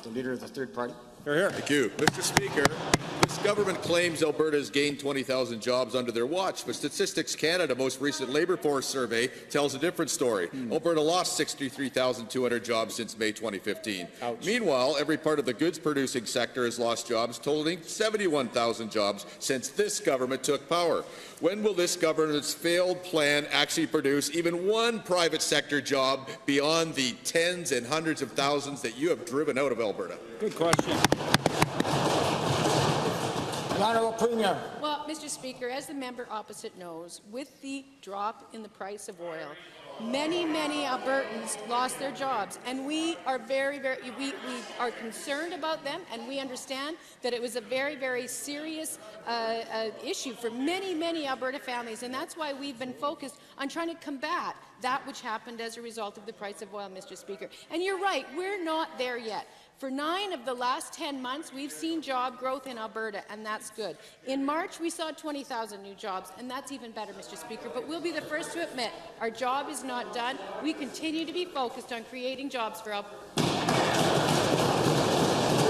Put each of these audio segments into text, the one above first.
The Leader of the Third Party. Thank you. Mr. Speaker, this government claims Alberta has gained 20,000 jobs under their watch, but Statistics Canada most recent labour force survey tells a different story. Alberta lost 63,200 jobs since May 2015. Ouch. Meanwhile, every part of the goods-producing sector has lost jobs, totaling 71,000 jobs since this government took power. When will this government's failed plan actually produce even one private sector job beyond the tens and hundreds of thousands that you have driven out of Alberta? Good question. The Honourable Premier. Well, Mr. Speaker, as the member opposite knows, with the drop in the price of oil, many Albertans lost their jobs, and we are we are concerned about them, and we understand that it was a very serious issue for many Alberta families, and that's why we've been focused on trying to combat that which happened as a result of the price of oil, Mr. Speaker. And you're right, we're not there yet. For 9 of the last 10 months, we've seen job growth in Alberta, and that's good. In March, we saw 20,000 new jobs, and that's even better, Mr. Speaker. But we'll be the first to admit our job is not done. We continue to be focused on creating jobs for Alberta.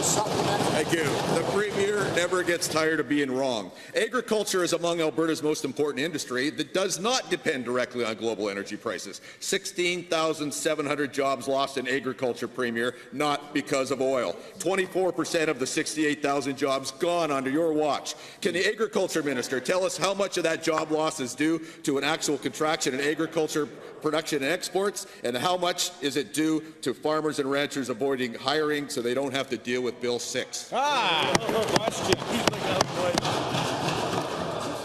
Thank you. The Premier never gets tired of being wrong. Agriculture is among Alberta's most important industry that does not depend directly on global energy prices. 16,700 jobs lost in agriculture, Premier, not because of oil. 24% of the 68,000 jobs gone under your watch. Can the Agriculture Minister tell us how much of that job loss is due to an actual contraction in agriculture production and exports, and how much is it due to farmers and ranchers avoiding hiring so they don't have to deal with Bill 6? Good question.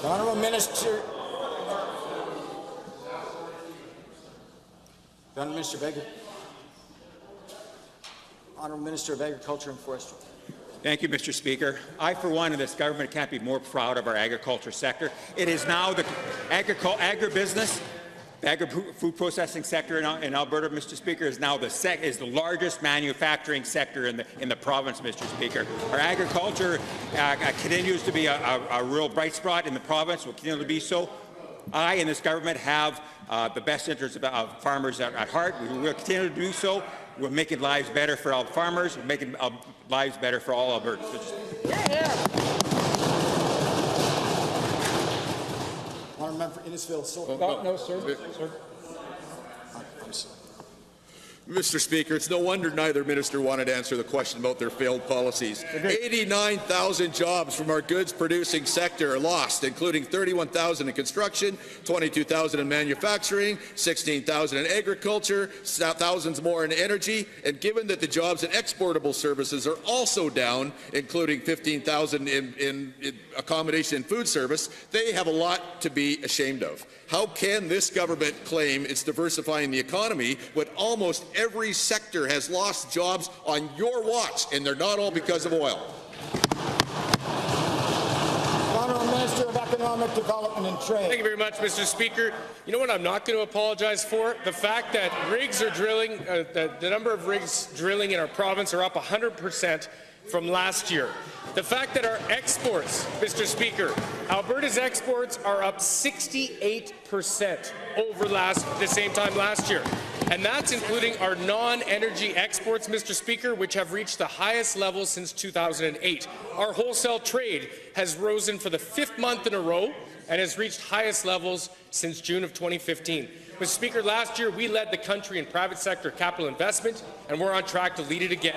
The Honourable Minister. The Honourable Minister of Agriculture. Honourable Minister of Agriculture and Forestry. Thank you, Mr. Speaker. I, for one, in this government can't be more proud of our agriculture sector. It is now the agribusiness. The agri-food processing sector in Alberta, Mr. Speaker, is now the largest manufacturing sector in the province, Mr. Speaker. Our agriculture continues to be a real bright spot in the province, will continue to be so. I and this government have the best interests of farmers at heart. We will continue to do so. We're making lives better for all farmers. We're making lives better for all Albertans. Honourable Member for Innisfil. No, sir. Mr. Speaker, it's no wonder neither minister wanted to answer the question about their failed policies. 89,000 jobs from our goods-producing sector are lost, including 31,000 in construction, 22,000 in manufacturing, 16,000 in agriculture, thousands more in energy, and given that the jobs in exportable services are also down, including 15,000 in accommodation and food service, they have a lot to be ashamed of. How can this government claim it's diversifying the economy when almost every sector has lost jobs on your watch, and they're not all because of oil? Honourable Minister of Economic Development and Trade. Thank you very much, Mr. Speaker. You know what I'm not going to apologize for? The fact that rigs are drilling, the number of rigs drilling in our province are up 100% from last year. The fact that our exports, Mr. Speaker, Alberta's exports are up 68% over the same time last year. And that's including our non-energy exports, Mr. Speaker, which have reached the highest level since 2008. Our wholesale trade has risen for the 5th month in a row and has reached highest levels since June of 2015. Mr. Speaker, last year we led the country in private sector capital investment, and we're on track to lead it again.